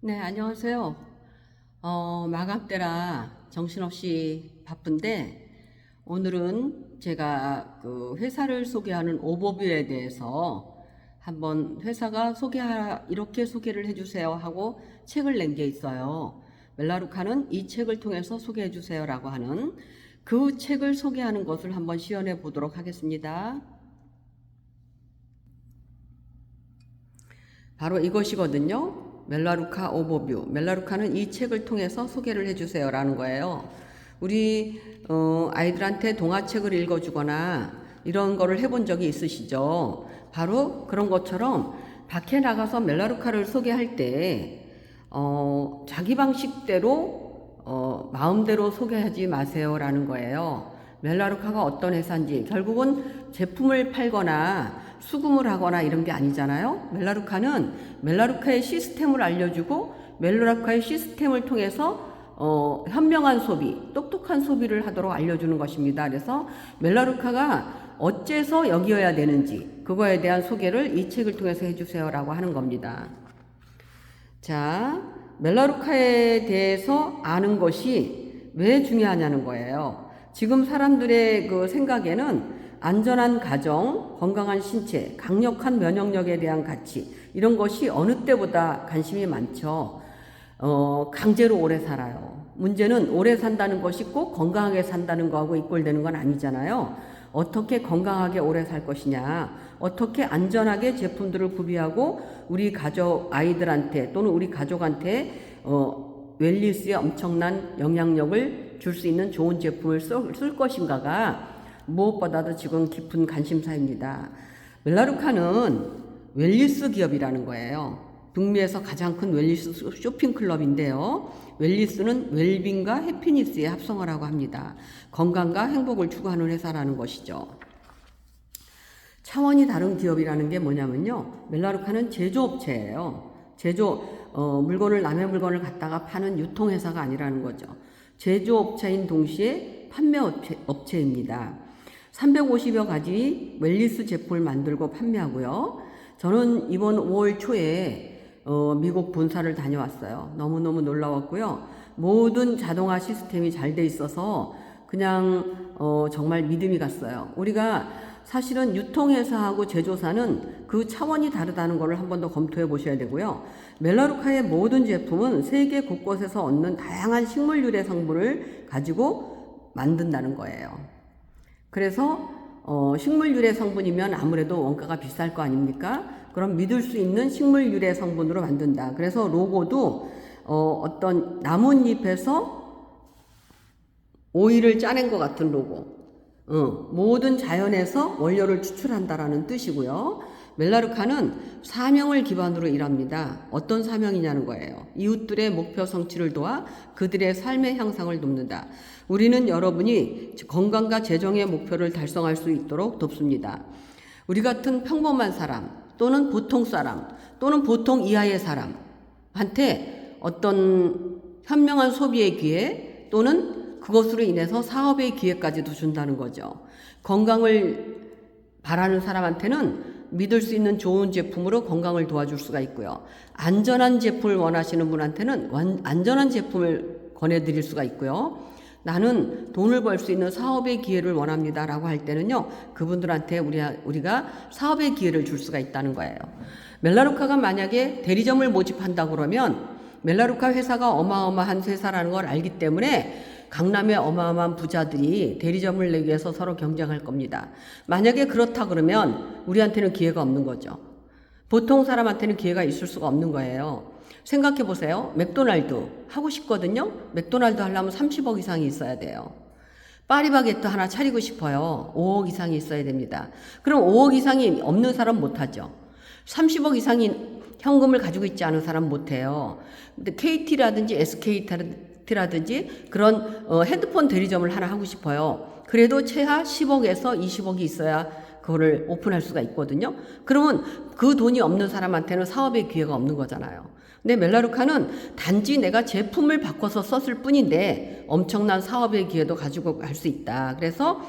네, 안녕하세요. 마감 때라 정신없이 바쁜데, 오늘은 제가 그 회사를 소개하는 오버뷰에 대해서 한번 회사가 이렇게 소개를 해주세요 하고 책을 낸 게 있어요. 멜라루카는 이 책을 통해서 소개해 주세요라고 하는 그 책을 소개하는 것을 한번 시연해 보도록 하겠습니다. 바로 이것이거든요. 멜라루카 오버뷰. 멜라루카는 이 책을 통해서 소개를 해주세요 라는 거예요. 우리 아이들한테 동화책을 읽어주거나 이런 거를 해본 적이 있으시죠? 바로 그런 것처럼 밖에 나가서 멜라루카를 소개할 때 자기 방식대로 마음대로 소개하지 마세요 라는 거예요. 멜라루카가 어떤 회사인지, 결국은 제품을 팔거나 수금을 하거나 이런 게 아니잖아요. 멜라루카는 멜라루카의 시스템을 알려주고 멜라루카의 시스템을 통해서 현명한 소비, 똑똑한 소비를 하도록 알려주는 것입니다. 그래서 멜라루카가 어째서 여기여야 되는지 그거에 대한 소개를 이 책을 통해서 해주세요라고 하는 겁니다. 자, 멜라루카에 대해서 아는 것이 왜 중요하냐는 거예요. 지금 사람들의 그 생각에는 안전한 가정, 건강한 신체, 강력한 면역력에 대한 가치, 이런 것이 어느 때보다 관심이 많죠. 강제로 오래 살아요. 문제는 오래 산다는 것이 꼭 건강하게 산다는 거하고 이꼴되는 건 아니잖아요. 어떻게 건강하게 오래 살 것이냐, 어떻게 안전하게 제품들을 구비하고 우리 가족, 아이들한테 또는 우리 가족한테 웰니스에 엄청난 영향력을 줄 수 있는 좋은 제품을 쓸 것인가가 무엇보다도 지금 깊은 관심사입니다. 멜라루카는 웰니스 기업이라는 거예요. 북미에서 가장 큰 웰니스 쇼핑클럽인데요. 웰니스는 웰빙과 해피니스의 합성어라고 합니다. 건강과 행복을 추구하는 회사라는 것이죠. 차원이 다른 기업이라는 게 뭐냐면요. 멜라루카는 제조업체예요. 물건을, 남의 물건을 갖다가 파는 유통회사가 아니라는 거죠. 제조업체인 동시에 판매업체입니다. 350여 가지 웰니스 제품을 만들고 판매하고요. 저는 이번 5월 초에 미국 본사를 다녀왔어요. 너무너무 놀라웠고요. 모든 자동화 시스템이 잘 돼 있어서 그냥 정말 믿음이 갔어요. 우리가 사실은 유통회사하고 제조사는 그 차원이 다르다는 것을 한 번 더 검토해 보셔야 되고요. 멜라루카의 모든 제품은 세계 곳곳에서 얻는 다양한 식물 유래 성분을 가지고 만든다는 거예요. 그래서 식물 유래 성분이면 아무래도 원가가 비쌀 거 아닙니까? 그럼 믿을 수 있는 식물 유래 성분으로 만든다. 그래서 로고도 어떤 나뭇잎에서 오일을 짜낸 것 같은 로고. 모든 자연에서 원료를 추출한다라는 뜻이고요. 멜라루카는 사명을 기반으로 일합니다. 어떤 사명이냐는 거예요. 이웃들의 목표 성취를 도와 그들의 삶의 향상을 돕는다. 우리는 여러분이 건강과 재정의 목표를 달성할 수 있도록 돕습니다. 우리 같은 평범한 사람 또는 보통 사람 또는 보통 이하의 사람한테 어떤 현명한 소비의 기회 또는 그것으로 인해서 사업의 기회까지도 준다는 거죠. 건강을 바라는 사람한테는 믿을 수 있는 좋은 제품으로 건강을 도와줄 수가 있고요. 안전한 제품을 원하시는 분한테는 안전한 제품을 권해드릴 수가 있고요. 나는 돈을 벌 수 있는 사업의 기회를 원합니다 라고 할 때는요, 그분들한테 우리가 사업의 기회를 줄 수가 있다는 거예요. 멜라루카가 만약에 대리점을 모집한다 그러면 멜라루카 회사가 어마어마한 회사라는 걸 알기 때문에 강남의 어마어마한 부자들이 대리점을 내기 위해서 서로 경쟁할 겁니다. 만약에 그렇다 그러면 우리한테는 기회가 없는 거죠. 보통 사람한테는 기회가 있을 수가 없는 거예요. 생각해 보세요. 맥도날드 하고 싶거든요. 맥도날드 하려면 30억 이상이 있어야 돼요. 파리바게뜨 하나 차리고 싶어요. 5억 이상이 있어야 됩니다. 그럼 5억 이상이 없는 사람 못하죠. 30억 이상이 현금을 가지고 있지 않은 사람 못해요. 근데 KT라든지 SKT라든지 그런 핸드폰 대리점을 하나 하고 싶어요. 그래도 최하 10억에서 20억이 있어야 그거를 오픈할 수가 있거든요. 그러면 그 돈이 없는 사람한테는 사업의 기회가 없는 거잖아요. 근데 멜라루카는 단지 내가 제품을 바꿔서 썼을 뿐인데 엄청난 사업의 기회도 가지고 갈 수 있다. 그래서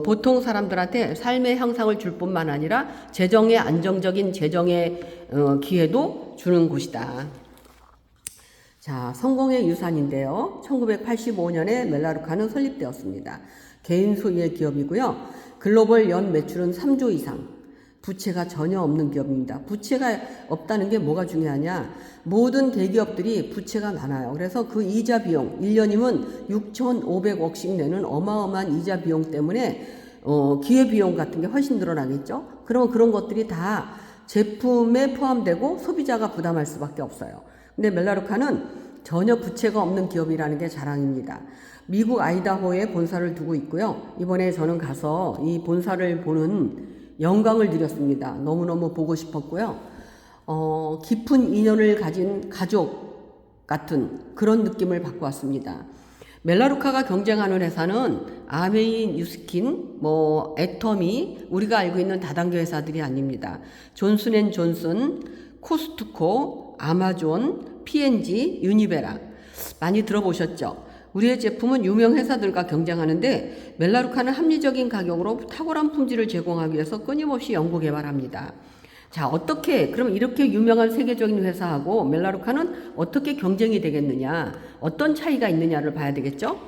보통 사람들한테 삶의 향상을 줄 뿐만 아니라 재정의 안정적인 재정의 기회도 주는 곳이다. 자, 성공의 유산인데요. 1985년에 멜라루카는 설립되었습니다. 개인 소유의 기업이고요. 글로벌 연 매출은 3조 이상. 부채가 전혀 없는 기업입니다. 부채가 없다는 게 뭐가 중요하냐? 모든 대기업들이 부채가 많아요. 그래서 그 이자 비용, 1년이면 6,500억씩 내는 어마어마한 이자 비용 때문에 기회비용 같은 게 훨씬 늘어나겠죠? 그러면 그런 것들이 다 제품에 포함되고 소비자가 부담할 수밖에 없어요. 근데 멜라루카는 전혀 부채가 없는 기업이라는 게 자랑입니다. 미국 아이다호에 본사를 두고 있고요. 이번에 저는 가서 이 본사를 보는 영광을 누렸습니다. 너무너무 보고 싶었고요. 깊은 인연을 가진 가족 같은 그런 느낌을 받고 왔습니다. 멜라루카가 경쟁하는 회사는 아메이 뉴스킨, 애터미, 우리가 알고 있는 다단계 회사들이 아닙니다. 존슨앤존슨, 코스트코, 아마존, P&G, 유니베라 많이 들어보셨죠? 우리의 제품은 유명 회사들과 경쟁하는데 멜라루카는 합리적인 가격으로 탁월한 품질을 제공하기 위해서 끊임없이 연구 개발합니다. 자, 그럼 이렇게 유명한 세계적인 회사하고 멜라루카는 어떻게 경쟁이 되겠느냐, 어떤 차이가 있느냐를 봐야 되겠죠?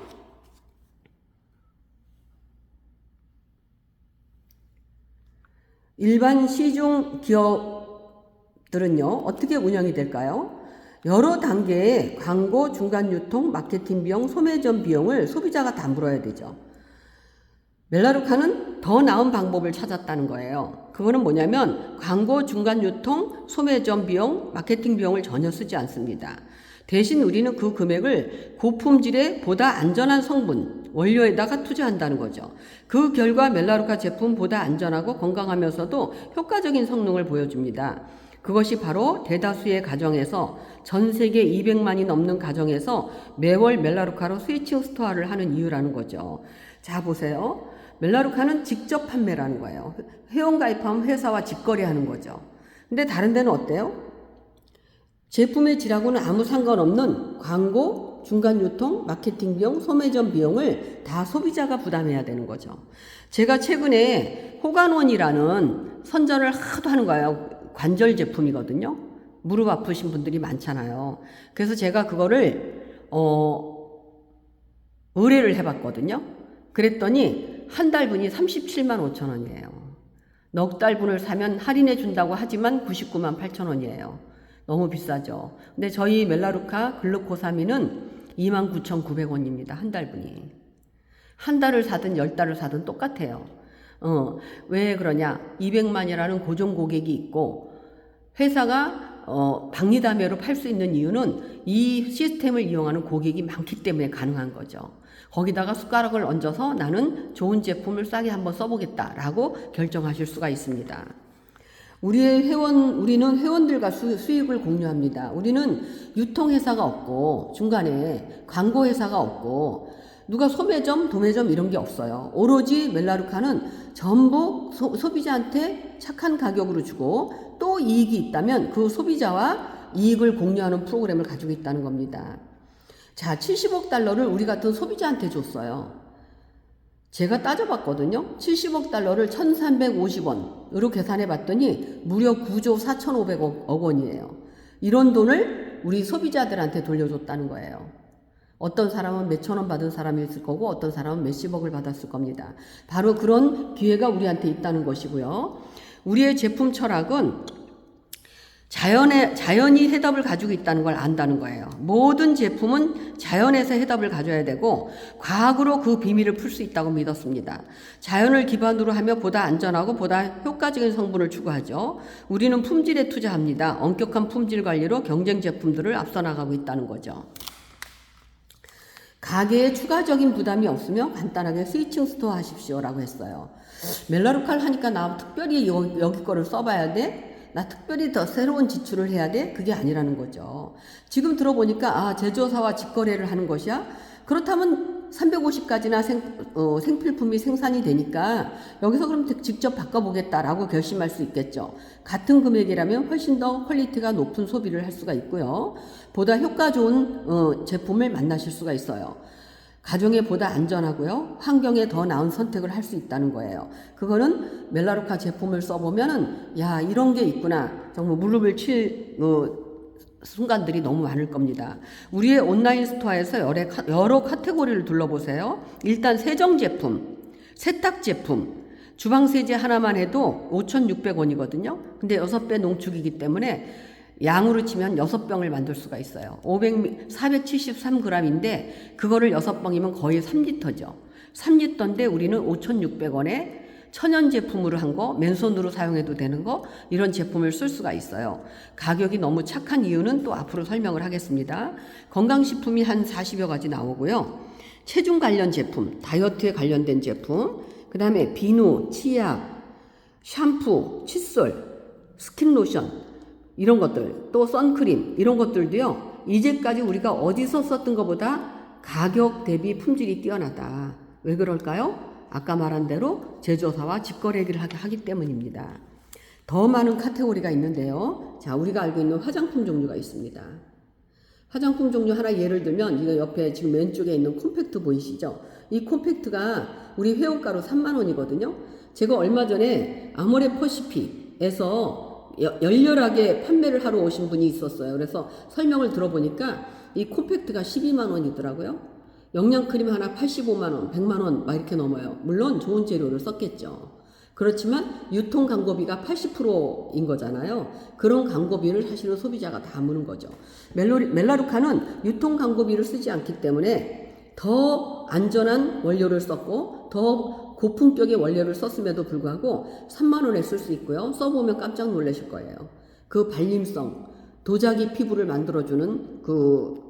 일반 시중 기업들은요, 어떻게 운영이 될까요? 여러 단계의 광고, 중간 유통, 마케팅 비용, 소매점 비용을 소비자가 다 물어야 되죠. 멜라루카는 더 나은 방법을 찾았다는 거예요. 그거는 뭐냐면 광고, 중간 유통, 소매점 비용, 마케팅 비용을 전혀 쓰지 않습니다. 대신 우리는 그 금액을 고품질의 보다 안전한 성분, 원료에다가 투자한다는 거죠. 그 결과 멜라루카 제품 보다 안전하고 건강하면서도 효과적인 성능을 보여줍니다. 그것이 바로 대다수의 가정에서, 전 세계 200만이 넘는 가정에서 매월 멜라루카로 스위칭 스토어를 하는 이유라는 거죠. 자, 보세요. 멜라루카는 직접 판매라는 거예요. 회원가입하면 회사와 직거래하는 거죠. 근데 다른 데는 어때요? 제품의 질하고는 아무 상관없는 광고, 중간 유통, 마케팅 비용, 소매점 비용을 다 소비자가 부담해야 되는 거죠. 제가 최근에 호간원이라는 선전을 하도 하는 거예요. 관절 제품이거든요. 무릎 아프신 분들이 많잖아요. 그래서 제가 그거를 의뢰를 해봤거든요. 그랬더니 한 달분이 37만 5천 원이에요. 넉 달분을 사면 할인해 준다고 하지만 99만 8천 원이에요. 너무 비싸죠. 근데 저희 멜라루카 글루코사민은 29,900원입니다. 한 달분이. 한 달을 사든 10달을 사든 똑같아요. 왜 그러냐? 200만이라는 고정 고객이 있고 회사가 박리담회로 팔 수 있는 이유는 이 시스템을 이용하는 고객이 많기 때문에 가능한 거죠. 거기다가 숟가락을 얹어서 나는 좋은 제품을 싸게 한번 써보겠다라고 결정하실 수가 있습니다. 우리는 회원들과 수익을 공유합니다. 우리는 유통회사가 없고 중간에 광고회사가 없고 누가 소매점, 도매점 이런 게 없어요. 오로지 멜라루카는 전부 소비자한테 착한 가격으로 주고 또 이익이 있다면 그 소비자와 이익을 공유하는 프로그램을 가지고 있다는 겁니다. 자, 70억 달러를 우리 같은 소비자한테 줬어요. 제가 따져봤거든요. 70억 달러를 1350원으로 계산해 봤더니 무려 9조 4500억 원이에요. 이런 돈을 우리 소비자들한테 돌려줬다는 거예요. 어떤 사람은 몇천 원 받은 사람이 있을 거고 어떤 사람은 몇십억을 받았을 겁니다. 바로 그런 기회가 우리한테 있다는 것이고요. 우리의 제품 철학은 자연이 해답을 가지고 있다는 걸 안다는 거예요. 모든 제품은 자연에서 해답을 가져야 되고 과학으로 그 비밀을 풀 수 있다고 믿었습니다. 자연을 기반으로 하며 보다 안전하고 보다 효과적인 성분을 추구하죠. 우리는 품질에 투자합니다. 엄격한 품질 관리로 경쟁 제품들을 앞서 나가고 있다는 거죠. 가게에 추가적인 부담이 없으며 간단하게 스위칭 스토어 하십시오라고 했어요. 멜라루카를 하니까 나 특별히 여기 거를 써봐야 돼? 나 특별히 더 새로운 지출을 해야 돼? 그게 아니라는 거죠. 지금 들어보니까 제조사와 직거래를 하는 것이야? 그렇다면 350가지나 생필품이 생산이 되니까 여기서 그럼 직접 바꿔보겠다라고 결심할 수 있겠죠. 같은 금액이라면 훨씬 더 퀄리티가 높은 소비를 할 수가 있고요. 보다 효과 좋은 제품을 만나실 수가 있어요. 가정에 보다 안전하고요. 환경에 더 나은 선택을 할 수 있다는 거예요. 그거는 멜라루카 제품을 써보면은 야, 이런 게 있구나. 정말 무릎을 칠 순간들이 너무 많을 겁니다. 우리의 온라인 스토어에서 여러 카테고리를 둘러보세요. 일단 세정 제품, 세탁 제품, 주방 세제 하나만 해도 5,600원이거든요. 근데 6배 농축이기 때문에 양으로 치면 6병을 만들 수가 있어요. 473g인데 그거를 6병이면 거의 3리터죠. 3리터인데 우리는 5,600원에 천연 제품으로 한 거, 맨손으로 사용해도 되는 거, 이런 제품을 쓸 수가 있어요. 가격이 너무 착한 이유는 또 앞으로 설명을 하겠습니다. 건강식품이 한 40여 가지 나오고요. 체중 관련 제품, 다이어트에 관련된 제품, 그 다음에 비누, 치약, 샴푸, 칫솔, 스킨로션, 이런 것들, 또 선크림, 이런 것들도요, 이제까지 우리가 어디서 썼던 것보다 가격 대비 품질이 뛰어나다. 왜 그럴까요? 아까 말한 대로 제조사와 직거래를 하기 때문입니다. 더 많은 카테고리가 있는데요. 자, 우리가 알고 있는 화장품 종류가 있습니다. 화장품 종류 하나 예를 들면 이거 옆에 지금 왼쪽에 있는 콤팩트 보이시죠? 이 콤팩트가 우리 회원가로 3만원이거든요. 제가 얼마 전에 아모레퍼시픽에서 열렬하게 판매를 하러 오신 분이 있었어요. 그래서 설명을 들어보니까 이 콤팩트가 12만원이더라고요. 영양크림 하나 85만원, 100만원 막 이렇게 넘어요. 물론 좋은 재료를 썼겠죠. 그렇지만 유통 광고비가 80%인 거잖아요. 그런 광고비를 사실은 소비자가 다 무는 거죠. 멜라루카는 유통 광고비를 쓰지 않기 때문에 더 안전한 원료를 썼고 더 고품격의 원료를 썼음에도 불구하고 3만원에 쓸 수 있고요. 써보면 깜짝 놀라실 거예요. 그 발림성, 도자기 피부를 만들어주는 그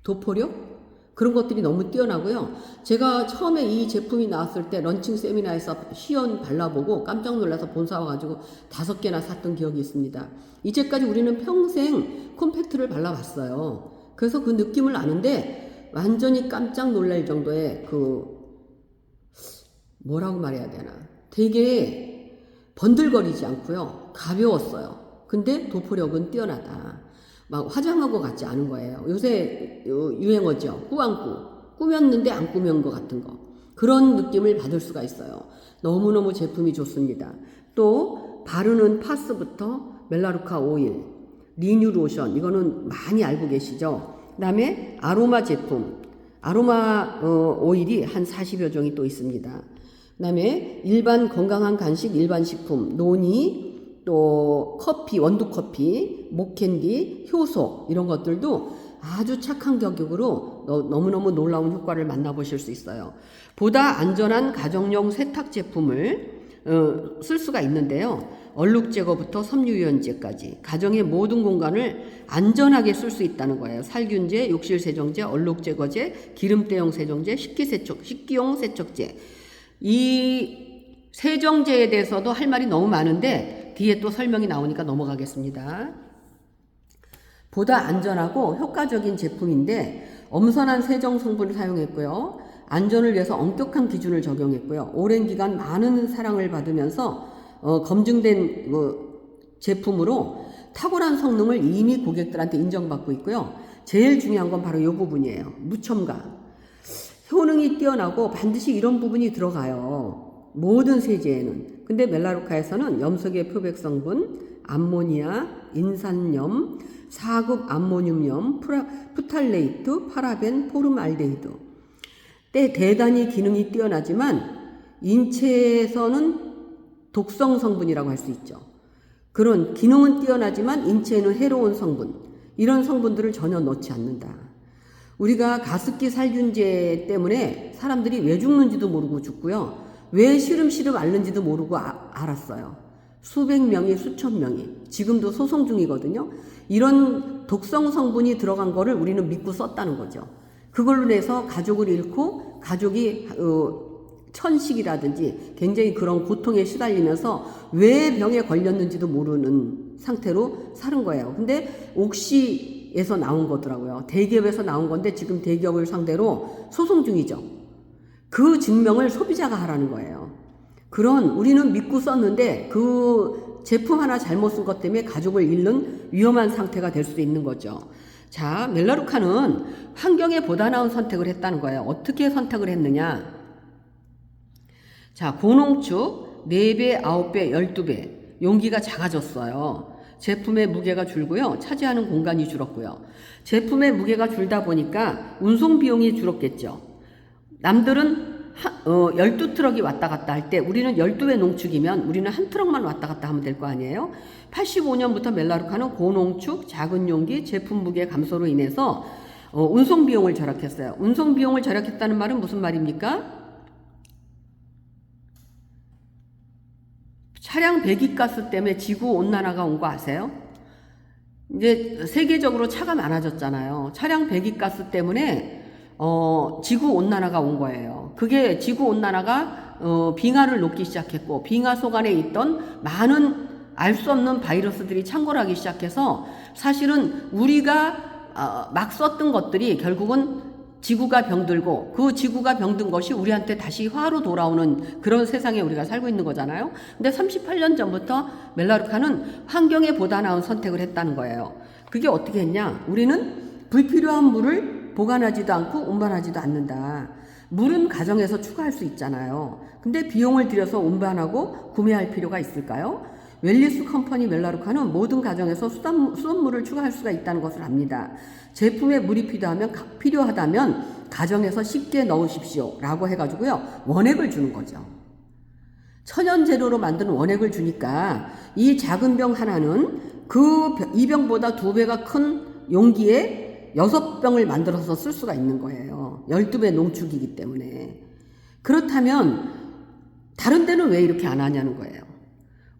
도포력? 그런 것들이 너무 뛰어나고요. 제가 처음에 이 제품이 나왔을 때 런칭 세미나에서 시연 발라보고 깜짝 놀라서 본사 와가지고 5개나 샀던 기억이 있습니다. 이제까지 우리는 평생 콤팩트를 발라봤어요. 그래서 그 느낌을 아는데 완전히 깜짝 놀랄 정도의 뭐라고 말해야 되나. 되게 번들거리지 않고요. 가벼웠어요. 근데 도포력은 뛰어나다. 막 화장한 것 같지 않은 거예요. 요새 유행어죠. 꾸안꾸. 꾸몄는데 안 꾸민 것 같은 거. 그런 느낌을 받을 수가 있어요. 너무너무 제품이 좋습니다. 또 바르는 파스부터 멜라루카 오일, 리뉴 로션, 이거는 많이 알고 계시죠. 그 다음에 아로마 제품, 아로마 오일이 한 40여 종이 또 있습니다. 그 다음에 일반 건강한 간식, 일반 식품, 노니, 또 커피, 원두커피, 목캔디, 효소, 이런 것들도 아주 착한 가격으로 너무너무 놀라운 효과를 만나보실 수 있어요. 보다 안전한 가정용 세탁 제품을 쓸 수가 있는데요. 얼룩 제거부터 섬유유연제까지 가정의 모든 공간을 안전하게 쓸 수 있다는 거예요. 살균제, 욕실 세정제, 얼룩 제거제, 기름때용 세정제, 식기용 세척제. 이 세정제에 대해서도 할 말이 너무 많은데 뒤에 또 설명이 나오니까 넘어가겠습니다. 보다 안전하고 효과적인 제품인데 엄선한 세정 성분을 사용했고요. 안전을 위해서 엄격한 기준을 적용했고요. 오랜 기간 많은 사랑을 받으면서 검증된 제품으로 탁월한 성능을 이미 고객들한테 인정받고 있고요. 제일 중요한 건 바로 이 부분이에요. 무첨가. 효능이 뛰어나고 반드시 이런 부분이 들어가요. 모든 세제에는. 근데 멜라루카에서는 염색의 표백 성분, 암모니아, 인산염, 4급 암모늄염, 프탈레이트, 파라벤, 포름알데히드. 대단히 기능이 뛰어나지만 인체에서는 독성 성분이라고 할 수 있죠. 그런 기능은 뛰어나지만 인체에는 해로운 성분, 이런 성분들을 전혀 넣지 않는다. 우리가 가습기 살균제 때문에 사람들이 왜 죽는지도 모르고 죽고요. 왜 시름시름 앓는지도 모르고 알았어요. 수백 명이, 수천 명이. 지금도 소송 중이거든요. 이런 독성 성분이 들어간 거를 우리는 믿고 썼다는 거죠. 그걸로 인해서 가족을 잃고 가족이 천식이라든지 굉장히 그런 고통에 시달리면서 왜 병에 걸렸는지도 모르는 상태로 사는 거예요. 근데 옥시에서 나온 거더라고요. 대기업에서 나온 건데 지금 대기업을 상대로 소송 중이죠. 그 증명을 소비자가 하라는 거예요. 그런 우리는 믿고 썼는데 그 제품 하나 잘못 쓴 것 때문에 가족을 잃는 위험한 상태가 될 수도 있는 거죠. 자, 멜라루카는 환경에 보다 나은 선택을 했다는 거예요. 어떻게 선택을 했느냐? 자, 고농축 4배, 9배, 12배 용기가 작아졌어요. 제품의 무게가 줄고요. 차지하는 공간이 줄었고요. 제품의 무게가 줄다 보니까 운송 비용이 줄었겠죠. 남들은 12트럭이 왔다 갔다 할 때 우리는 12회 농축이면 우리는 한 트럭만 왔다 갔다 하면 될 거 아니에요. 85년부터 멜라루카는 고농축, 작은 용기, 제품 무게 감소로 인해서 운송 비용을 절약했어요. 운송 비용을 절약했다는 말은 무슨 말입니까? 차량 배기가스 때문에 지구 온난화가 온 거 아세요? 이제 세계적으로 차가 많아졌잖아요. 차량 배기가스 때문에 지구 온난화가 온 거예요. 그게 지구 온난화가 빙하를 녹기 시작했고 빙하 속 안에 있던 많은 알 수 없는 바이러스들이 창궐하기 시작해서 사실은 우리가 막 썼던 것들이 결국은 지구가 병들고 그 지구가 병든 것이 우리한테 다시 화로 돌아오는 그런 세상에 우리가 살고 있는 거잖아요. 근데 38년 전부터 멜라루카는 환경에 보다 나은 선택을 했다는 거예요. 그게 어떻게 했냐? 우리는 불필요한 물을 보관하지도 않고 운반하지도 않는다. 물은 가정에서 추가할 수 있잖아요. 근데 비용을 들여서 운반하고 구매할 필요가 있을까요? 웰리스 컴퍼니 멜라루카는 모든 가정에서 수돗물을 추가할 수가 있다는 것을 압니다. 제품에 물이 필요하다면 가정에서 쉽게 넣으십시오 라고 해가지고요 원액을 주는 거죠. 천연 재료로 만든 원액을 주니까 이 작은 병 하나는 이 병보다 2배가 큰 용기에 6병을 만들어서 쓸 수가 있는 거예요. 12배 농축이기 때문에. 그렇다면 다른 데는 왜 이렇게 안 하냐는 거예요.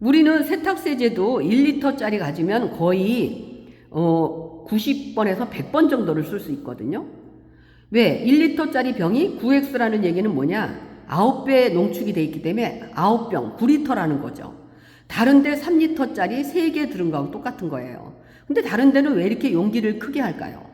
우리는 세탁세제도 1리터짜리 가지면 거의 90번에서 100번 정도를 쓸 수 있거든요. 왜? 1리터짜리 병이 9X라는 얘기는 뭐냐? 9배 농축이 돼 있기 때문에 9병, 9리터라는 거죠. 다른데 3리터짜리 3개 들은 거하고 똑같은 거예요. 근데 다른 데는 왜 이렇게 용기를 크게 할까요?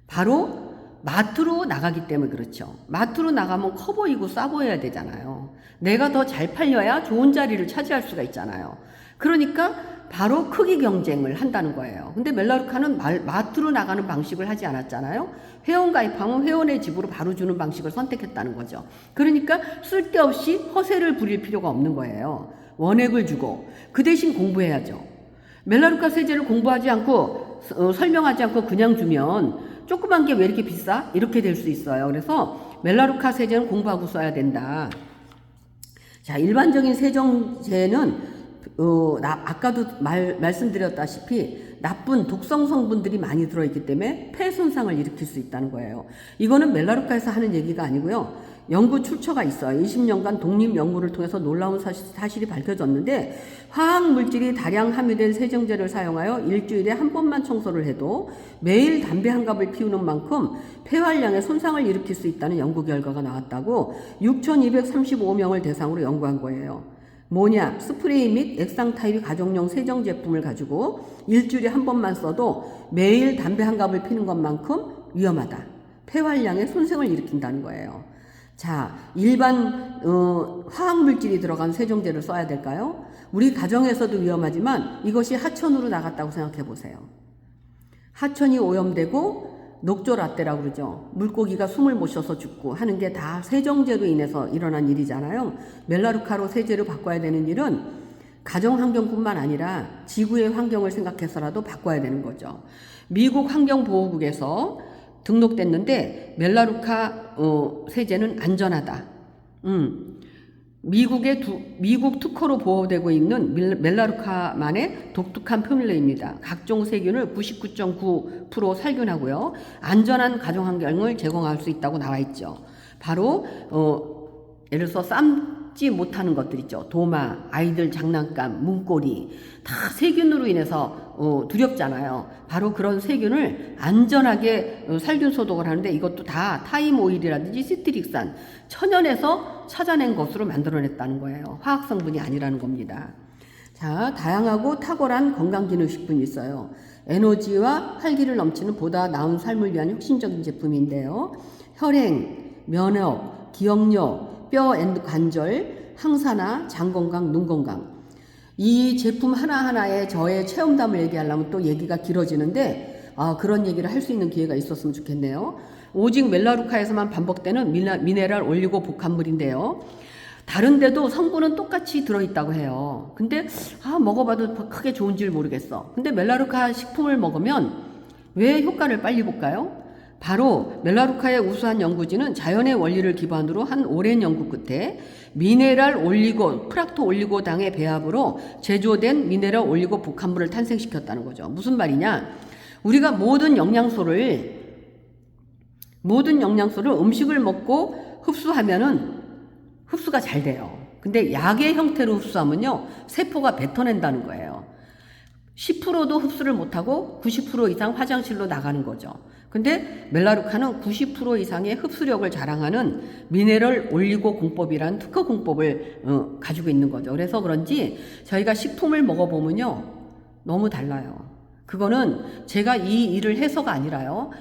바로 마트로 나가기 때문에 그렇죠. 마트로 나가면 커 보이고 싸 보여야 되잖아요. 내가 더 잘 팔려야 좋은 자리를 차지할 수가 있잖아요. 그러니까 바로 크기 경쟁을 한다는 거예요. 근데 멜라루카는 마트로 나가는 방식을 하지 않았잖아요. 회원 가입하면 회원의 집으로 바로 주는 방식을 선택했다는 거죠. 그러니까 쓸데없이 허세를 부릴 필요가 없는 거예요. 원액을 주고 그 대신 공부해야죠. 멜라루카 세제를 공부하지 않고 설명하지 않고 그냥 주면 조그만 게 왜 이렇게 비싸? 이렇게 될 수 있어요. 그래서 멜라루카 세제는 공부하고 써야 된다. 자, 일반적인 세정제는 아까도 말씀드렸다시피 나쁜 독성 성분들이 많이 들어있기 때문에 폐 손상을 일으킬 수 있다는 거예요. 이거는 멜라루카에서 하는 얘기가 아니고요. 연구 출처가 있어요. 20년간 독립 연구를 통해서 놀라운 사실이 밝혀졌는데 화학물질이 다량 함유된 세정제를 사용하여 일주일에 한 번만 청소를 해도 매일 담배 한 갑을 피우는 만큼 폐활량에 손상을 일으킬 수 있다는 연구 결과가 나왔다고 6,235명을 대상으로 연구한 거예요. 뭐냐? 스프레이 및 액상 타입 가정용 세정 제품을 가지고 일주일에 한 번만 써도 매일 담배 한 갑을 피는 것만큼 위험하다. 폐활량에 손상을 일으킨다는 거예요. 자, 일반 화학물질이 들어간 세정제를 써야 될까요? 우리 가정에서도 위험하지만 이것이 하천으로 나갔다고 생각해 보세요. 하천이 오염되고 녹조라떼라고 그러죠. 물고기가 숨을 못 쉬어서 죽고 하는 게 다 세정제로 인해서 일어난 일이잖아요. 멜라루카로 세제를 바꿔야 되는 일은 가정 환경뿐만 아니라 지구의 환경을 생각해서라도 바꿔야 되는 거죠. 미국 환경보호국에서 등록됐는데 멜라루카 세제는 안전하다. 미국 특허로 보호되고 있는 멜라루카만의 독특한 포뮬러입니다. 각종 세균을 99.9% 살균하고요. 안전한 가정 환경을 제공할 수 있다고 나와 있죠. 바로 예를 들어서 삶지 못하는 것들 있죠. 도마, 아이들 장난감, 문고리 다 세균으로 인해서 두렵잖아요. 바로 그런 세균을 안전하게 살균 소독을 하는데 이것도 다 타임 오일이라든지 시트릭산 천연에서 찾아낸 것으로 만들어냈다는 거예요. 화학 성분이 아니라는 겁니다. 자, 다양하고 탁월한 건강기능식품이 있어요. 에너지와 활기를 넘치는 보다 나은 삶을 위한 혁신적인 제품인데요. 혈행, 면역, 기억력, 뼈 앤 관절, 항산화, 장 건강, 눈 건강. 이 제품 하나하나에 저의 체험담을 얘기하려면 또 얘기가 길어지는데 그런 얘기를 할 수 있는 기회가 있었으면 좋겠네요. 오직 멜라루카에서만 반복되는 미네랄 올리고 복합물인데요. 다른데도 성분은 똑같이 들어있다고 해요. 근데 먹어봐도 크게 좋은지 모르겠어. 근데 멜라루카 식품을 먹으면 왜 효과를 빨리 볼까요? 바로 멜라루카의 우수한 연구진은 자연의 원리를 기반으로 한 오랜 연구 끝에 미네랄 올리고 프락토 올리고당의 배합으로 제조된 미네랄 올리고 복합물을 탄생시켰다는 거죠. 무슨 말이냐? 우리가 모든 영양소를 음식을 먹고 흡수하면은 흡수가 잘 돼요. 근데 약의 형태로 흡수하면요, 세포가 뱉어낸다는 거예요. 10%도 흡수를 못하고 90% 이상 화장실로 나가는 거죠. 근데 멜라루카는 90% 이상의 흡수력을 자랑하는 미네랄 올리고 공법이라는 특허 공법을 가지고 있는 거죠. 그래서 그런지 저희가 식품을 먹어보면요, 너무 달라요. 그거는 제가 이 일을 해서가 아니라요,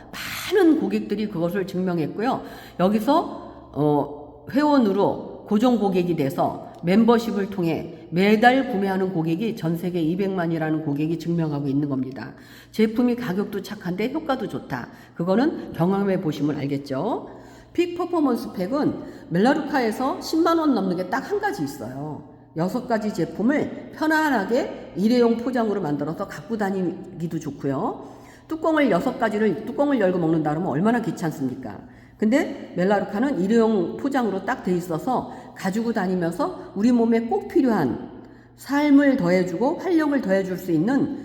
많은 고객들이 그것을 증명했고요. 여기서 회원으로 고정 고객이 돼서 멤버십을 통해 매달 구매하는 고객이 전 세계 200만이라는 고객이 증명하고 있는 겁니다. 제품이 가격도 착한데 효과도 좋다. 그거는 경험해 보시면 알겠죠. 픽 퍼포먼스 팩은 멜라루카에서 10만 원 넘는 게 딱 한 가지 있어요. 6가지 제품을 편안하게 일회용 포장으로 만들어서 갖고 다니기도 좋고요. 뚜껑을 6가지를 뚜껑을 열고 먹는다 그러면 얼마나 귀찮습니까? 근데 멜라루카는 일회용 포장으로 딱 돼 있어서 가지고 다니면서 우리 몸에 꼭 필요한 삶을 더해주고 활력을 더해줄 수 있는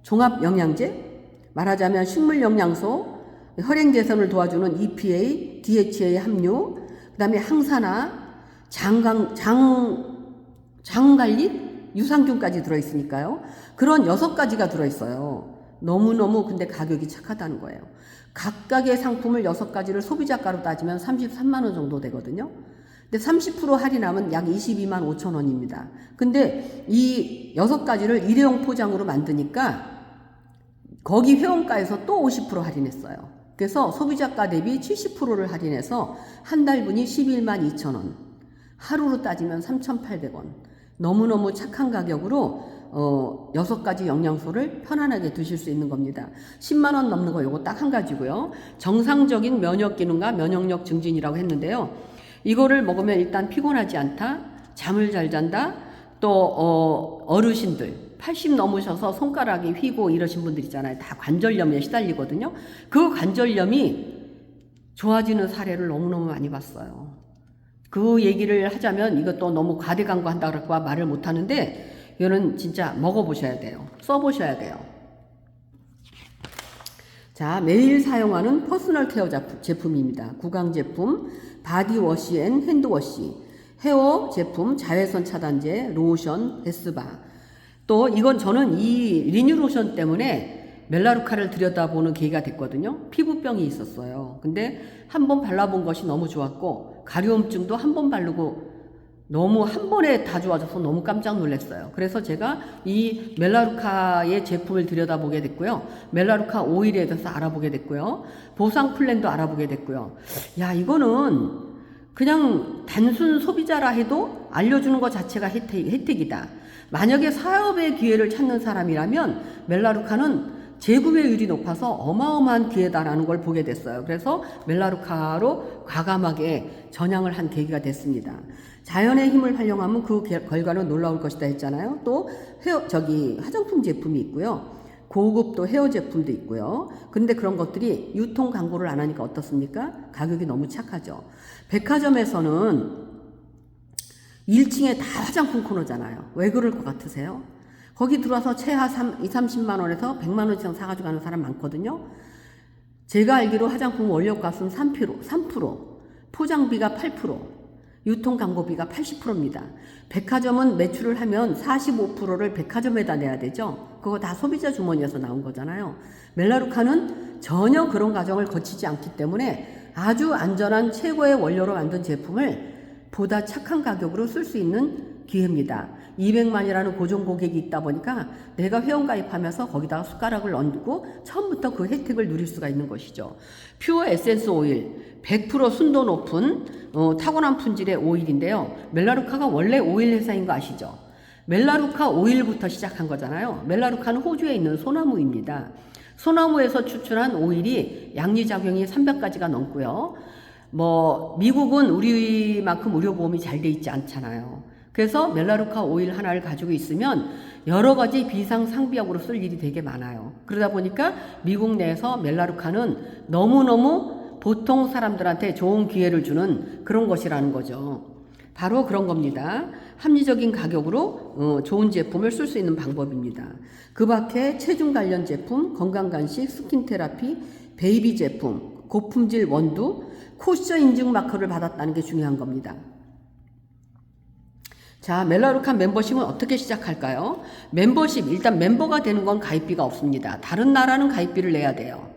종합 영양제, 말하자면 식물 영양소, 혈행 개선을 도와주는 EPA, DHA 함유, 그다음에 항산화, 장 관리, 유산균까지 들어있으니까요. 그런 6가지가 들어있어요. 너무너무 근데 가격이 착하다는 거예요. 각각의 상품을 6가지를 소비자가로 따지면 33만 원 정도 되거든요. 근데 30% 할인하면 약 22만 5천 원입니다. 근데 이 6가지를 일회용 포장으로 만드니까 거기 회원가에서 또 50% 할인했어요. 그래서 소비자가 대비 70%를 할인해서 한 달분이 11만 2천 원. 하루로 따지면 3,800원. 너무너무 착한 가격으로 6가지 영양소를 편안하게 드실 수 있는 겁니다. 10만 원 넘는 거 요거 딱 한 가지고요. 정상적인 면역 기능과 면역력 증진이라고 했는데요. 이거를 먹으면 일단 피곤하지 않다, 잠을 잘 잔다, 또 어르신들 80 넘으셔서 손가락이 휘고 이러신 분들 있잖아요. 다 관절염에 시달리거든요. 그 관절염이 좋아지는 사례를 너무너무 많이 봤어요. 그 얘기를 하자면 이것도 너무 과대광고한다 그럴까 말을 못하는데 이거는 진짜 먹어보셔야 돼요. 써보셔야 돼요. 자, 매일 사용하는 퍼스널 케어 제품입니다. 구강 제품, 바디워시 앤 핸드워시, 헤어 제품, 자외선 차단제, 로션, 베스바. 또 이건 저는 이 리뉴로션 때문에 멜라루카를 들여다보는 계기가 됐거든요. 피부병이 있었어요. 근데 한번 발라본 것이 너무 좋았고 가려움증도 한번 바르고 너무 한 번에 다 좋아져서 너무 깜짝 놀랐어요. 그래서 제가 이 멜라루카의 제품을 들여다보게 됐고요. 멜라루카 오일에 대해서 알아보게 됐고요. 보상 플랜도 알아보게 됐고요. 야, 이거는 그냥 단순 소비자라 해도 알려주는 것 자체가 혜택이다. 만약에 사업의 기회를 찾는 사람이라면 멜라루카는 재구매율이 높아서 어마어마한 기회다라는 걸 보게 됐어요. 그래서 멜라루카로 과감하게 전향을 한 계기가 됐습니다. 자연의 힘을 활용하면 그 결과는 놀라울 것이다 했잖아요. 또 화장품 제품이 있고요. 고급 또 헤어 제품도 있고요. 그런데 그런 것들이 유통 광고를 안 하니까 어떻습니까? 가격이 너무 착하죠. 백화점에서는 1층에 다 화장품 코너잖아요. 왜 그럴 것 같으세요? 거기 들어와서 최하 30만 원에서 100만 원 이상 사가지고 가는 사람 많거든요. 제가 알기로 화장품 원료값은 3%, 포장비가 8%, 유통 광고비가 80%입니다. 백화점은 매출을 하면 45%를 백화점에다 내야 되죠. 그거 다 소비자 주머니에서 나온 거잖아요. 멜라루카는 전혀 그런 과정을 거치지 않기 때문에 아주 안전한 최고의 원료로 만든 제품을 보다 착한 가격으로 쓸 수 있는 기회입니다. 200만이라는 고정 고객이 있다 보니까 내가 회원 가입하면서 거기다가 숟가락을 얹고 처음부터 그 혜택을 누릴 수가 있는 것이죠. 퓨어 에센스 오일, 100% 순도 높은 타고난 품질의 오일인데요. 멜라루카가 원래 오일 회사인 거 아시죠? 멜라루카 오일부터 시작한 거잖아요. 멜라루카는 호주에 있는 소나무입니다. 소나무에서 추출한 오일이 양리작용이 300가지가 넘고요. 뭐 미국은 우리만큼 의료보험이 잘 돼 있지 않잖아요. 그래서 멜라루카 오일 하나를 가지고 있으면 여러 가지 비상 상비약으로 쓸 일이 되게 많아요. 그러다 보니까 미국 내에서 멜라루카는 너무너무 보통 사람들한테 좋은 기회를 주는 그런 것이라는 거죠. 바로 그런 겁니다. 합리적인 가격으로 좋은 제품을 쓸 수 있는 방법입니다. 그 밖에 체중 관련 제품, 건강간식, 스킨테라피, 베이비 제품, 고품질 원두, 코셔 인증 마크를 받았다는 게 중요한 겁니다. 자, 멜라루카 멤버십은 어떻게 시작할까요? 멤버십, 일단 멤버가 되는 건 가입비가 없습니다. 다른 나라는 가입비를 내야 돼요.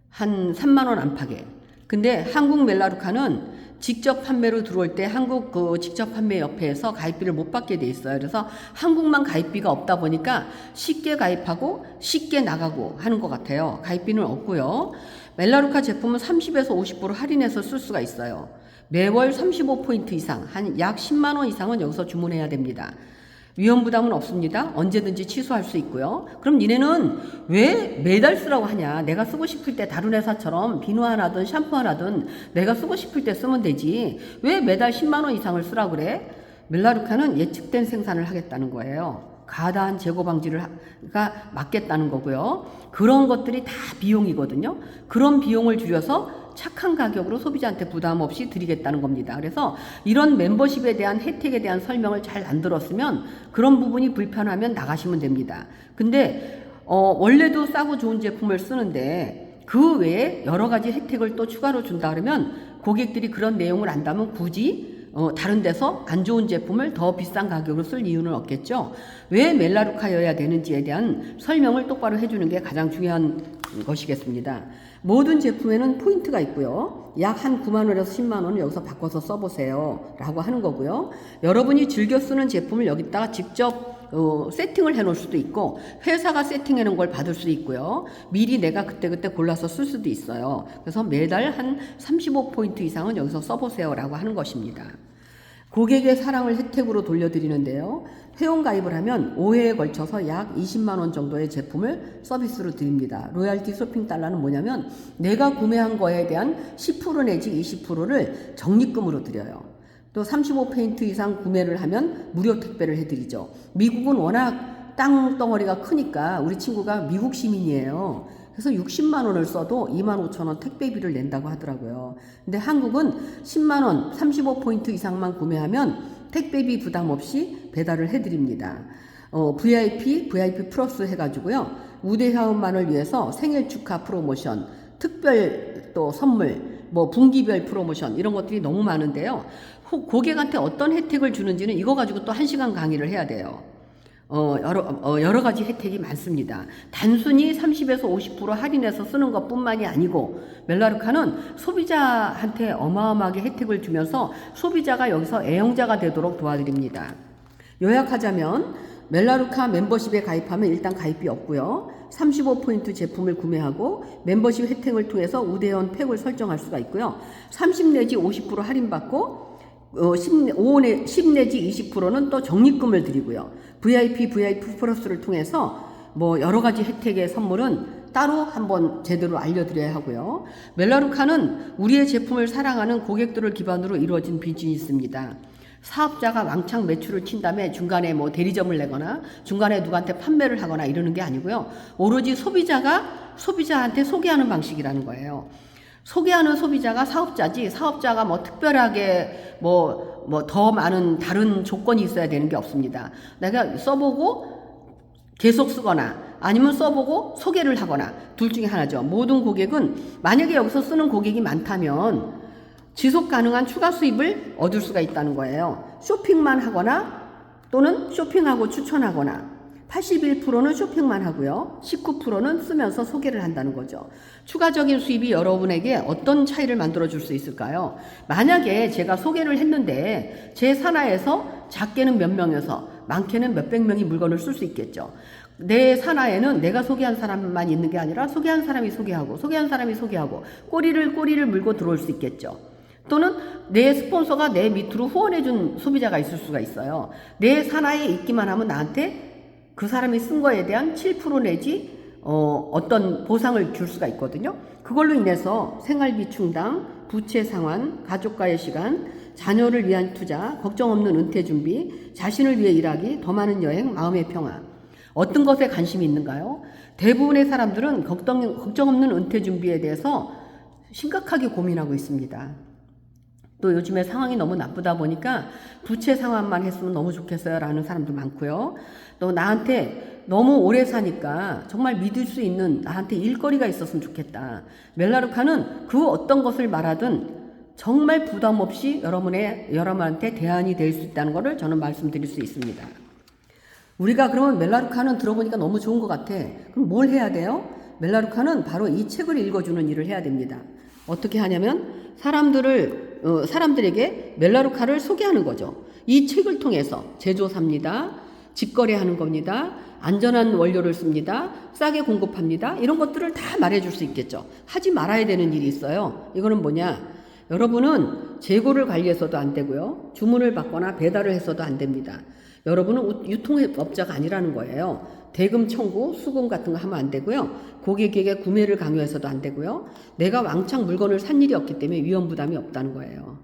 한 3만 원 안팎에. 근데 한국 멜라루카는 직접 판매로 들어올 때 한국 그 직접 판매 협회에서 가입비를 못 받게 돼 있어요. 그래서 한국만 가입비가 없다 보니까 쉽게 가입하고 쉽게 나가고 하는 것 같아요. 가입비는 없고요. 멜라루카 제품은 30에서 50% 할인해서 쓸 수가 있어요. 매월 35포인트 이상, 한 약 10만 원 이상은 여기서 주문해야 됩니다. 위험 부담은 없습니다. 언제든지 취소할 수 있고요. 그럼 니네는 왜 매달 쓰라고 하냐? 내가 쓰고 싶을 때 다른 회사처럼 비누 하나든 샴푸 하나든 내가 쓰고 싶을 때 쓰면 되지. 왜 매달 10만 원 이상을 쓰라고 그래? 멜라루카는 예측된 생산을 하겠다는 거예요. 과다한 재고 방지가 막겠다는 거고요. 그런 것들이 다 비용이거든요. 그런 비용을 줄여서 착한 가격으로 소비자한테 부담 없이 드리겠다는 겁니다. 그래서 이런 멤버십에 대한 혜택에 대한 설명을 잘 안 들었으면 그런 부분이 불편하면 나가시면 됩니다. 근데 원래도 싸고 좋은 제품을 쓰는데 그 외에 여러 가지 혜택을 또 추가로 준다 그러면 고객들이 그런 내용을 안다면 굳이 다른 데서 안 좋은 제품을 더 비싼 가격으로 쓸 이유는 없겠죠. 왜 멜라루카여야 되는지에 대한 설명을 똑바로 해주는 게 가장 중요한 것이겠습니다. 모든 제품에는 포인트가 있고요. 약 한 9만 원에서 10만 원을 여기서 바꿔서 써보세요 라고 하는 거고요. 여러분이 즐겨 쓰는 제품을 여기다가 직접 세팅을 해 놓을 수도 있고 회사가 세팅해 놓은 걸 받을 수도 있고요. 미리 내가 그때그때 골라서 쓸 수도 있어요. 그래서 매달 한 35포인트 이상은 여기서 써보세요 라고 하는 것입니다. 고객의 사랑을 혜택으로 돌려드리는데요. 회원가입을 하면 5회에 걸쳐서 약 20만 원 정도의 제품을 서비스로 드립니다. 로얄티 쇼핑 달러는 뭐냐면 내가 구매한 거에 대한 10% 내지 20%를 적립금으로 드려요. 또 35페인트 이상 구매를 하면 무료 택배를 해드리죠. 미국은 워낙 땅덩어리가 크니까 우리 친구가 미국 시민이에요. 그래서 60만 원을 써도 2만 5천 원 택배비를 낸다고 하더라고요. 근데 한국은 10만 원 35포인트 이상만 구매하면 택배비 부담 없이 배달을 해드립니다. VIP 플러스 해가지고요. 우대 회원만을 위해서 생일 축하 프로모션, 특별 또 선물, 뭐 분기별 프로모션 이런 것들이 너무 많은데요. 고객한테 어떤 혜택을 주는지는 이거 가지고 또 1시간 강의를 해야 돼요. 여러 가지 혜택이 많습니다. 단순히 30에서 50% 할인해서 쓰는 것 뿐만이 아니고 멜라루카는 소비자한테 어마어마하게 혜택을 주면서 소비자가 여기서 애용자가 되도록 도와드립니다. 요약하자면 멜라루카 멤버십에 가입하면 일단 가입비 없고요. 35포인트 제품을 구매하고 멤버십 혜택을 통해서 우대원 팩을 설정할 수가 있고요. 30 내지 50% 할인받고 10 내지 20%는 또 적립금을 드리고요. VIP 플러스를 통해서 뭐 여러 가지 혜택의 선물은 따로 한번 제대로 알려드려야 하고요. 멜라루카는 우리의 제품을 사랑하는 고객들을 기반으로 이루어진 비즈니스입니다. 사업자가 왕창 매출을 친 다음에 중간에 뭐 대리점을 내거나 중간에 누구한테 판매를 하거나 이러는 게 아니고요. 오로지 소비자한테 소개하는 방식이라는 거예요. 소개하는 소비자가 사업자지 사업자가 뭐 특별하게 뭐 더 많은 다른 조건이 있어야 되는 게 없습니다. 내가 써보고 계속 쓰거나 아니면 써보고 소개를 하거나 둘 중에 하나죠. 모든 고객은 만약에 여기서 쓰는 고객이 많다면 지속 가능한 추가 수입을 얻을 수가 있다는 거예요. 쇼핑만 하거나 또는 쇼핑하고 추천하거나 81%는 쇼핑만 하고요. 19%는 쓰면서 소개를 한다는 거죠. 추가적인 수입이 여러분에게 어떤 차이를 만들어 줄 수 있을까요? 만약에 제가 소개를 했는데 제 산하에서 작게는 몇 명에서 많게는 몇백 명이 물건을 쓸 수 있겠죠. 내 산하에는 내가 소개한 사람만 있는 게 아니라 소개한 사람이 소개하고 소개한 사람이 소개하고 꼬리를 물고 들어올 수 있겠죠. 또는 내 스폰서가 내 밑으로 후원해준 소비자가 있을 수가 있어요. 내 산하에 있기만 하면 나한테 그 사람이 쓴 거에 대한 7% 내지 어떤 보상을 줄 수가 있거든요. 그걸로 인해서 생활비 충당, 부채 상환, 가족과의 시간, 자녀를 위한 투자, 걱정 없는 은퇴 준비, 자신을 위해 일하기, 더 많은 여행, 마음의 평화. 어떤 것에 관심이 있는가요? 대부분의 사람들은 걱정 없는 은퇴 준비에 대해서 심각하게 고민하고 있습니다. 또 요즘에 상황이 너무 나쁘다 보니까 부채 상환만 했으면 너무 좋겠어요 라는 사람도 많고요. 또 나한테 너무 오래 사니까 정말 믿을 수 있는 나한테 일거리가 있었으면 좋겠다. 멜라루카는 그 어떤 것을 말하든 정말 부담 없이 여러분한테 대안이 될 수 있다는 것을 저는 말씀드릴 수 있습니다. 우리가 그러면 멜라루카는 들어보니까 너무 좋은 것 같아. 그럼 뭘 해야 돼요? 멜라루카는 바로 이 책을 읽어주는 일을 해야 됩니다. 어떻게 하냐면 사람들에게 멜라루카를 소개하는 거죠. 이 책을 통해서 제조사입니다. 직거래하는 겁니다. 안전한 원료를 씁니다. 싸게 공급합니다. 이런 것들을 다 말해줄 수 있겠죠. 하지 말아야 되는 일이 있어요. 이거는 뭐냐? 여러분은 재고를 관리해서도 안 되고요. 주문을 받거나 배달을 해서도 안 됩니다. 여러분은 유통업자가 아니라는 거예요. 대금 청구, 수금 같은 거 하면 안 되고요. 고객에게 구매를 강요해서도 안 되고요. 내가 왕창 물건을 산 일이 없기 때문에 위험 부담이 없다는 거예요.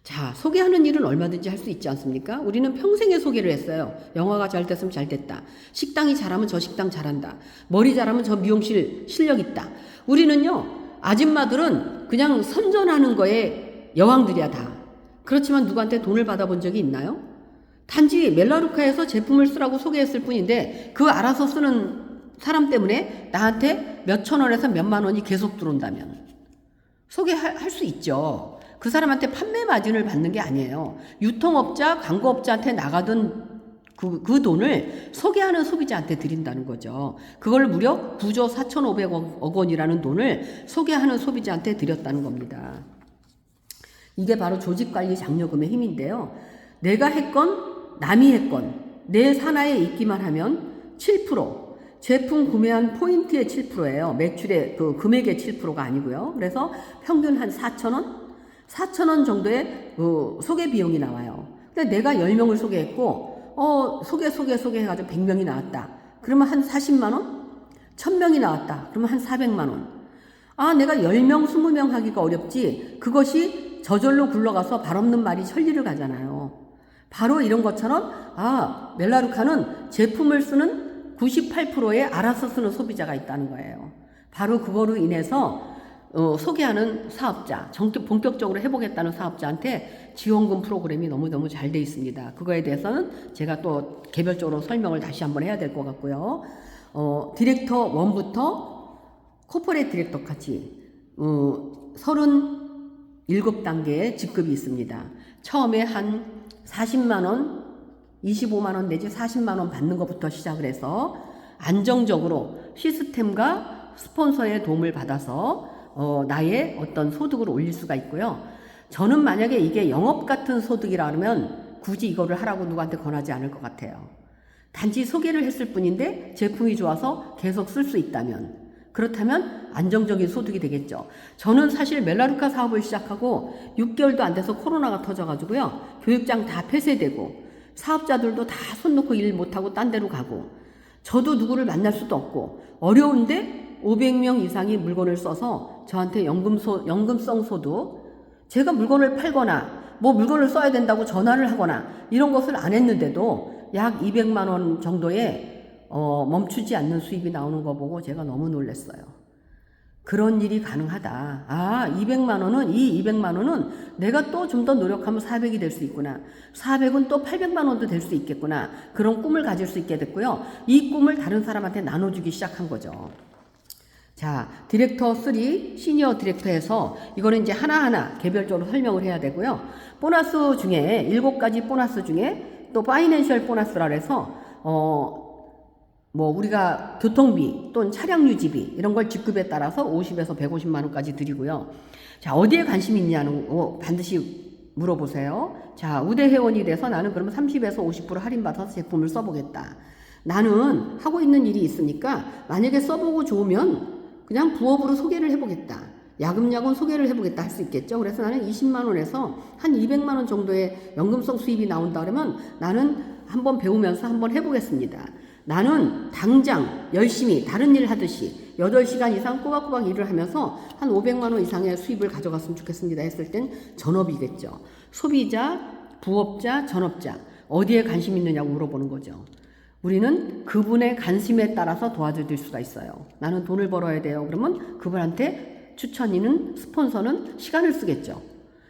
자, 소개하는 일은 얼마든지 할 수 있지 않습니까? 우리는 평생에 소개를 했어요. 영화가 잘 됐으면 잘 됐다. 식당이 잘하면 저 식당 잘한다. 머리 잘하면 저 미용실 실력 있다. 우리는요, 아줌마들은 그냥 선전하는 거에 여왕들이야 다. 그렇지만 누구한테 돈을 받아본 적이 있나요? 단지 멜라루카에서 제품을 쓰라고 소개했을 뿐인데 그 알아서 쓰는 사람 때문에 나한테 몇천 원에서 몇만 원이 계속 들어온다면 소개할 수 있죠. 그 사람한테 판매 마진을 받는 게 아니에요. 유통업자, 광고업자한테 나가던 그 돈을 소개하는 소비자한테 드린다는 거죠. 그걸 무려 9조 4,500억 원이라는 돈을 소개하는 소비자한테 드렸다는 겁니다. 이게 바로 조직관리 장려금의 힘인데요. 내가 했건 남이 했건 내 산하에 있기만 하면 7%, 제품 구매한 포인트의 7%예요. 매출의 그 금액의 7%가 아니고요. 그래서 평균 한 4,000원? 4,000원 정도의 소개 비용이 나와요. 근데 내가 10명을 소개했고 소개해가지고 100명이 나왔다. 그러면 한 40만 원? 1000명이 나왔다. 그러면 한 400만 원. 아, 내가 10명, 20명 하기가 어렵지. 그것이 저절로 굴러가서 발 없는 말이 천리를 가잖아요. 바로 이런 것처럼 멜라루카는 제품을 쓰는 98%의 알아서 쓰는 소비자가 있다는 거예요. 바로 그거로 인해서 소개하는 사업자, 본격적으로 해보겠다는 사업자한테 지원금 프로그램이 너무너무 잘 돼 있습니다. 그거에 대해서는 제가 또 개별적으로 설명을 다시 한번 해야 될 것 같고요. 디렉터 1부터 코퍼레이트 디렉터까지 37단계의 직급이 있습니다. 처음에 한 40만원, 25만원 내지 40만원 받는 것부터 시작을 해서 안정적으로 시스템과 스폰서의 도움을 받아서 나의 어떤 소득을 올릴 수가 있고요. 저는 만약에 이게 영업 같은 소득이라 그러면 굳이 이거를 하라고 누구한테 권하지 않을 것 같아요. 단지 소개를 했을 뿐인데 제품이 좋아서 계속 쓸 수 있다면, 그렇다면 안정적인 소득이 되겠죠. 저는 사실 멜라루카 사업을 시작하고 6개월도 안 돼서 코로나가 터져가지고요. 교육장 다 폐쇄되고 사업자들도 다 손 놓고 일 못하고 딴 데로 가고 저도 누구를 만날 수도 없고 어려운데 500명 이상이 물건을 써서 저한테 연금성 소득, 제가 물건을 팔거나 뭐 물건을 써야 된다고 전화를 하거나 이런 것을 안 했는데도 약 200만 원 정도의 멈추지 않는 수입이 나오는 거 보고 제가 너무 놀랐어요. 그런 일이 가능하다. 200만 원은, 이 200만 원은 내가 또 좀 더 노력하면 400이 될 수 있구나. 400은 또 800만 원도 될 수 있겠구나. 그런 꿈을 가질 수 있게 됐고요. 이 꿈을 다른 사람한테 나눠주기 시작한 거죠. 자, 디렉터 3, 시니어 디렉터에서 이거는 이제 하나하나 개별적으로 설명을 해야 되고요. 보너스 중에 7가지 보너스 중에 또 파이낸셜 보너스라 해서 우리가 교통비 또는 차량 유지비 이런 걸 직급에 따라서 50에서 150만 원까지 드리고요. 자, 어디에 관심이 있냐는 거 반드시 물어보세요. 자, 우대 회원이 돼서 나는 그러면 30에서 50% 할인받아서 제품을 써보겠다. 나는 하고 있는 일이 있으니까 만약에 써보고 좋으면 그냥 부업으로 소개를 해보겠다. 야금야금 소개를 해보겠다 할 수 있겠죠. 그래서 나는 20만 원에서 한 200만 원 정도의 연금성 수입이 나온다 그러면 나는 한번 배우면서 한번 해보겠습니다. 나는 당장 열심히 다른 일 하듯이 8시간 이상 꼬박꼬박 일을 하면서 한 500만 원 이상의 수입을 가져갔으면 좋겠습니다 했을 땐 전업이겠죠. 소비자, 부업자, 전업자 어디에 관심 있느냐고 물어보는 거죠. 우리는 그분의 관심에 따라서 도와드릴 수가 있어요. 나는 돈을 벌어야 돼요. 그러면 그분한테 추천인은 스폰서는 시간을 쓰겠죠.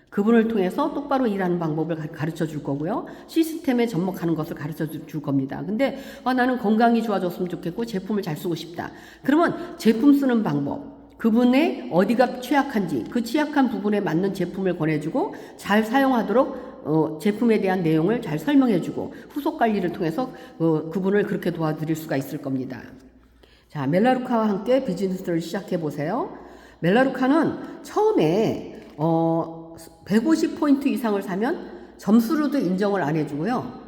그분을 통해서 똑바로 일하는 방법을 가르쳐 줄 거고요. 시스템에 접목하는 것을 가르쳐 줄 겁니다. 근데 나는 건강이 좋아졌으면 좋겠고 제품을 잘 쓰고 싶다. 그러면 제품 쓰는 방법, 그분의 어디가 취약한지 그 취약한 부분에 맞는 제품을 권해주고 잘 사용하도록 제품에 대한 내용을 잘 설명해주고 후속 관리를 통해서 그분을 그렇게 도와드릴 수가 있을 겁니다. 자, 멜라루카와 함께 비즈니스를 시작해 보세요. 멜라루카는 처음에 150포인트 이상을 사면 점수로도 인정을 안 해주고요.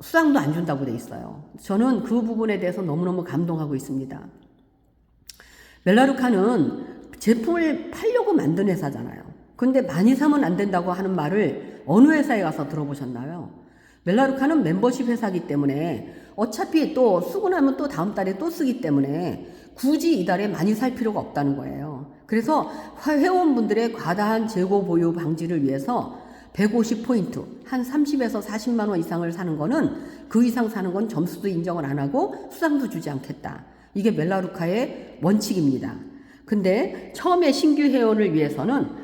수당도 안 준다고 돼 있어요. 저는 그 부분에 대해서 너무너무 감동하고 있습니다. 멜라루카는 제품을 팔려고 만든 회사잖아요. 근데 많이 사면 안 된다고 하는 말을 어느 회사에 가서 들어보셨나요? 멜라루카는 멤버십 회사이기 때문에 어차피 또 쓰고 나면 또 다음 달에 또 쓰기 때문에 굳이 이달에 많이 살 필요가 없다는 거예요. 그래서 회원분들의 과다한 재고 보유 방지를 위해서 150포인트, 한 30에서 40만 원 이상을 사는 거는 그 이상 사는 건 점수도 인정을 안 하고 수당도 주지 않겠다. 이게 멜라루카의 원칙입니다. 근데 처음에 신규 회원을 위해서는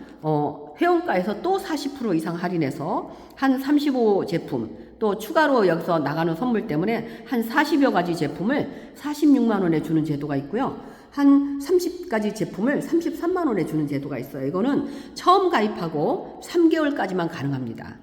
회원가에서 또 40% 이상 할인해서 한 35 제품, 또 추가로 여기서 나가는 선물 때문에 한 40여 가지 제품을 46만 원에 주는 제도가 있고요. 한 30가지 제품을 33만 원에 주는 제도가 있어요. 이거는 처음 가입하고 3개월까지만 가능합니다.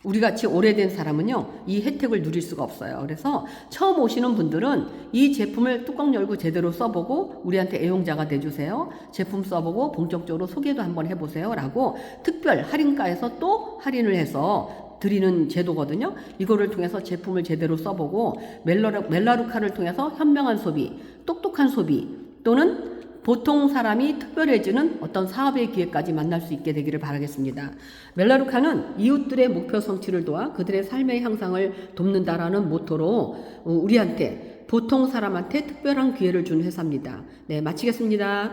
우리같이 오래된 사람은요, 이 혜택을 누릴 수가 없어요. 그래서 처음 오시는 분들은 이 제품을 뚜껑 열고 제대로 써보고 우리한테 애용자가 돼주세요. 제품 써보고 본격적으로 소개도 한번 해보세요. 라고 특별 할인가에서 또 할인을 해서 드리는 제도거든요. 이거를 통해서 제품을 제대로 써보고 멜라루카를 통해서 현명한 소비, 똑똑한 소비 또는 보통 사람이 특별해지는 어떤 사업의 기회까지 만날 수 있게 되기를 바라겠습니다. 멜라루카는 이웃들의 목표 성취를 도와 그들의 삶의 향상을 돕는다라는 모토로 우리한테 보통 사람한테 특별한 기회를 준 회사입니다. 네, 마치겠습니다.